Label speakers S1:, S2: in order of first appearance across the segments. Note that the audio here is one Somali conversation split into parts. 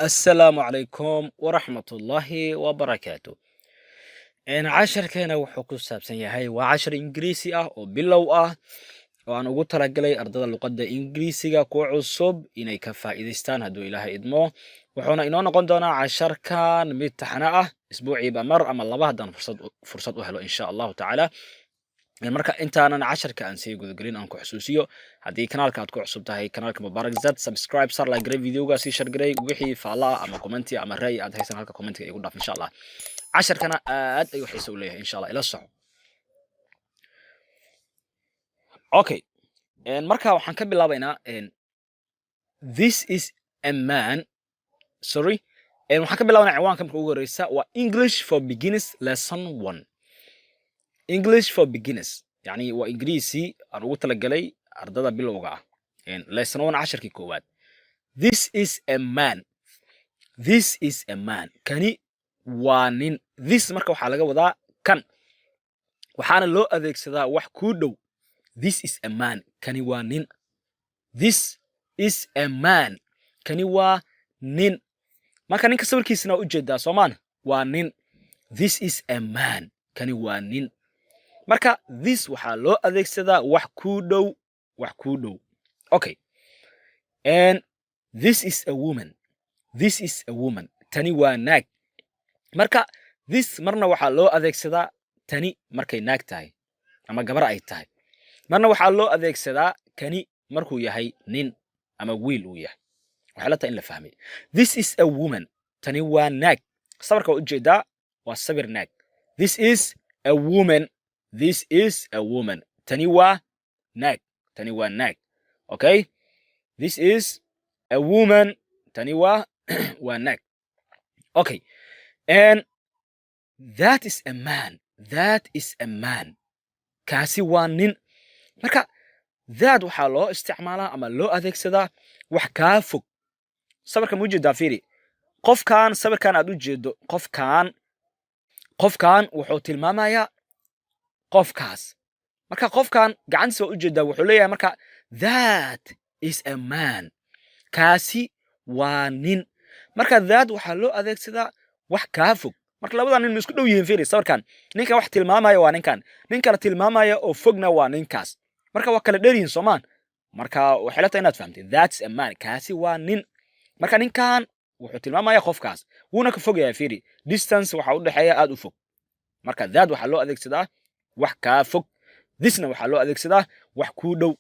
S1: السلام عليكم ورحمة الله وبركاته. casharkeena wuxuu ku saabsan yahay waa cashar ingiriisi ah oo bilow ah oo aan ugu talagalay ardada luqadda ingiriisiga kuwa cusub inay ka faa'iidaystaan hadduu ilaahay idmo. wuxuuna inoo noqon doonaa casharkan mid taxane ah isbuuciiba mar ama laba haddaan fursad u helo insha allahu tacaala. marka intaanan casharka aan sii gudagelin aan ku xusuusiyo haddii kanaalka aad ku cusub tahay kanaalka mubaarak zad subscribe sar like garay videoga sii share garay wixii faala ama commenti ama ra'yi aad haysan halka commentiga igu dhaaf insha allah. casharkana aad ayuu xiiso u leeyahay insha allah ila soco. Okay, marka waxaan ka bilaabaynaa this is a man sorry waxaan ka bilaabaynaa ciwaanka marka ugu horeysa waa English for beginners lesson 1. English for beginners يعني waa ingiriisi aan ugu talagalay ardada bilowga ah. lesson 1 casharkii koowaad. This is a man. This is a man. Kani waa nin. This marka waxaa laga wadaa kan. waxaana loo adeegsadaa wax ku dhow. This is a man. Kani waa nin. This is a man. Kani waa nin. marka ninka sawirkiisana u jeedaa Soomaan waa nin. This is a man. Kani waa nin. marka this waxaa loo adeegsadaa wax ku dhow. wax ku dhow. Okay. And this is a woman. This is a woman. Tani waa naag. marka this marna waxaa loo adeegsadaa tani markay naag tahay ama gabar ay tahay. marna waxaa loo adeegsadaa kani markuu yahay nin ama wiil uu yahay. waxaa la tahay in la fahmay. This is a woman. Tani waa naag. sawirka u jeedaa waa sawir naag. This is a woman. This is a woman. Tani waa naag. Tani waa naag. Okay? This is a woman. Tani waa waa naag. Okay. And that is a man. That is a man. kaasi waa nin. marka that waxaa loo isticmaalaa ama loo adeegsadaa wax kaa fog. sawirka ma ujeedaa fiiri. qofkan sawirkan aad u jeedo qofkan wuxuu tilmaamayaa qofkaas. marka qofkan gacantiisa waa u jeedaa wuxuu leeyahay marka that is a man. kaasi waa nin. marka that waxaa loo adeegsadaa wax kaa fog. marka labada nin ma isku dhow yihiin fiiri sawirkan. ninka wax tilmaamaya waa ninkan. nin kale tilmaamaya oo fogna waa ninkaas. marka waa kala dheer yihiin Soomaan. marka waxay la tahay inaad fahamtay. That's a man. kaasi waa nin. marka ninkan wuxuu tilmaamaya qofkaas. wuuna ka fogayaa fiiri. distance waxa u dhaxeeya aad u fog. marka that waxaa loo adeegsadaa wax kaa fog. thisna waxaa loo adeegsadaa wax ku dhow.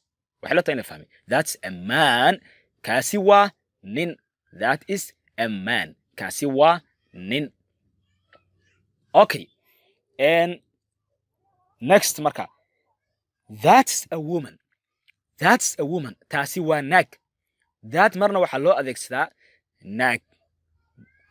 S1: waxay la tahay inaad fahmay. That's a man. kaasi waa nin. That is a man. kaasi waa nin. Okay. And next marka. That's a woman. That's a woman. taasi waa naag. that marna waxaa loo adeegsadaa naag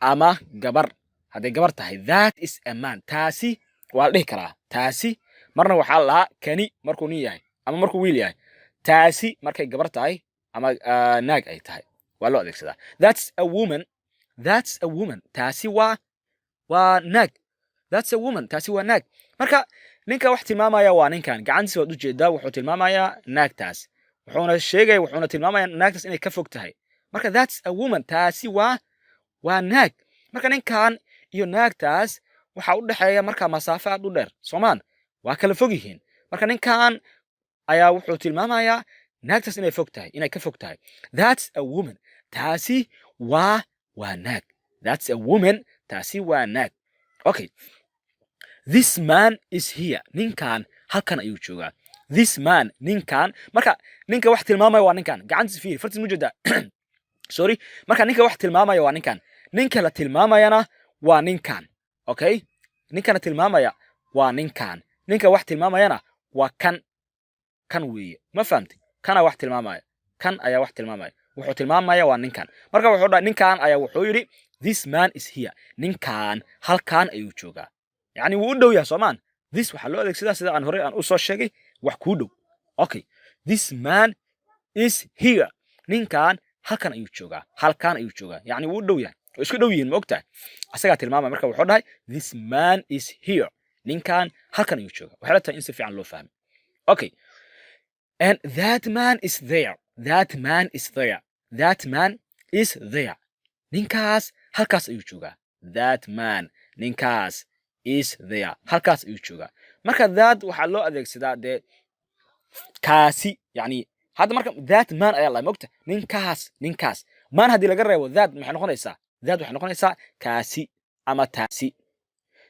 S1: ama gabar. hadday gabar tahay that is a man. taasi waa la dhihi karaa. taasi marna waxaa lahaa kani markuu nin yahay ama markuu wiil yahay. taasi markay gabar tahay ama naag ay tahay waa loo adeegsadaa. That's a woman. That's a woman. taasi waa naag. That's a woman. taasi waa naag. marka ninka wax tilmaamaya waa ninkan. gacantiisa waad u jeedaa wuxuu tilmaamayaa naagtaas. wuxuuna tilmaamayaa naagtaas inay ka fog tahay. marka that's a woman. taasi waa naag. marka ninkan iyo naagtaas waxaa u dhaxeeya marka masaafo aad u dheer. Soomaan waa kala fog yihiin. marka ninkan ayaa wuxuu tilmaamayaa naagtaas inay fog tahay, inay ka fog tahay. That's a woman. taasi waa naag. That's a woman. taasi waa naag. Okay. This man is here. ninkan halkan ayuu joogaa. This man. ninkan marka ninka wax tilmaamaya waa ninkan. gacantiisa fiiri fartiis mujeedaa. sorry. marka ninka wax tilmaamaya waa ninkan. ninka la tilmaamayana waa ninkan. Okay? ninka la tilmaamaya waa ninkan. ninka wax tilmaamayana waa kan weeye. ma fahamtay? kana wax tilmaamaya. kan ayaa wax tilmaamaya. wuxuu tilmaamaya waa ninkan. marka wuxuu dhahay ninkan ayaa wuxuu yiri this man is here. ninkan halkan ayuu joogaa. yani wuu u dhow yahay Soomaan. This waxaa loo adeegsadaa sida aan hore aan u soo sheegay wax ku dhow. Okay. This man is here. ninkan halkan ayuu joogaa. halkan ayuu joogaa. yani wuu u dhow yahay. way isku dhow yihiin ma ogtahay. asagaa tilmaamaya marka wuxuu dhahay this man is here. ninkan halkan ayuu joogaa. waxay la tahay in si fiican loo fahmo. Okay. And that man is there. That man is there. That man is there. ninkaas halkaas ayuu joogaa. That man, ninkaas is there. Halkaas ayuu joogaa. Marka that waxaa loo adeegsadaa dee kaasi, yani hadda marka that man ayaa la mogta ninkaas man haddii laga reebo that maxay noqonaysaa? That waxay noqonaysaa kaasi ama taasi.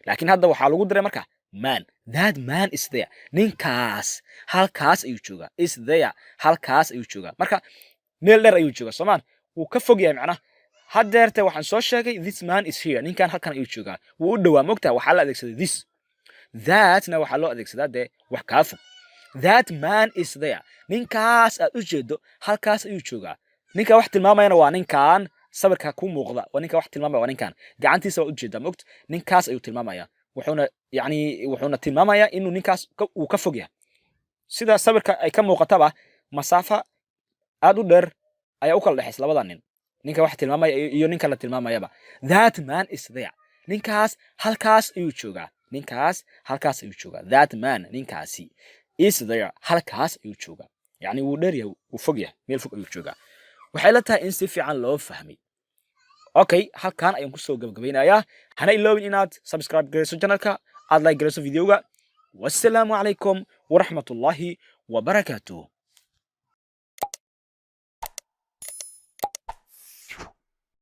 S1: laakiin hadda waxaa lagu diray marka man. That man is there. ninkaas halkaas ayuu joogaa. Is there. halkaas ayuu joogaa. marka meel dheer ayuu joogaa soomaan, wuu ka fog yahay macnaha. haddeerte waxaan soo sheegay this man is here. ninkan halkan ayuu joogaa, wuu u dhowaa mogtaa, waxaa la adeegsaday this. Thatna waxaa loo adeegsadaa dee wax kaa fog. That man is there. ninkaas aad u jeedo halkaas ayuu joogaa. ninka wax tilmaamayana waa ninkan sawirka ku muuqda, waa ninka wax tilmaamaya waa ninkan. gacantiisa waa u jeedaa mogta, ninkaas ayuu tilmaamaya. wuxuuna tilmaamaya inuu ninkaas uu ka fog yahay. sida sawirka ay ka muuqataba masaafa aad u dheer ayaa u kala dhexaysa labada nin, ninka wax tilmaamaya iyo ninka la tilmaamayaba. That man is there. ninkaas halkaas ayuu joogaa. ninkaas halkaas ayuu joogaa. That man, ninkaasi, is there. halkaas ayuu joogaa. yani wuu dheer yahay, wuu fog yahay, meel fog ayuu joogaa. waxay la tahay in si fiican loo fahmay. okay, halkan ayaan kusoo gabagabaynayaa. hana iloobin inaad subscribe garayso channelka, aad like garayso videoga. wassalaamu calaykum waraxmatullaahi wabarakaatuh.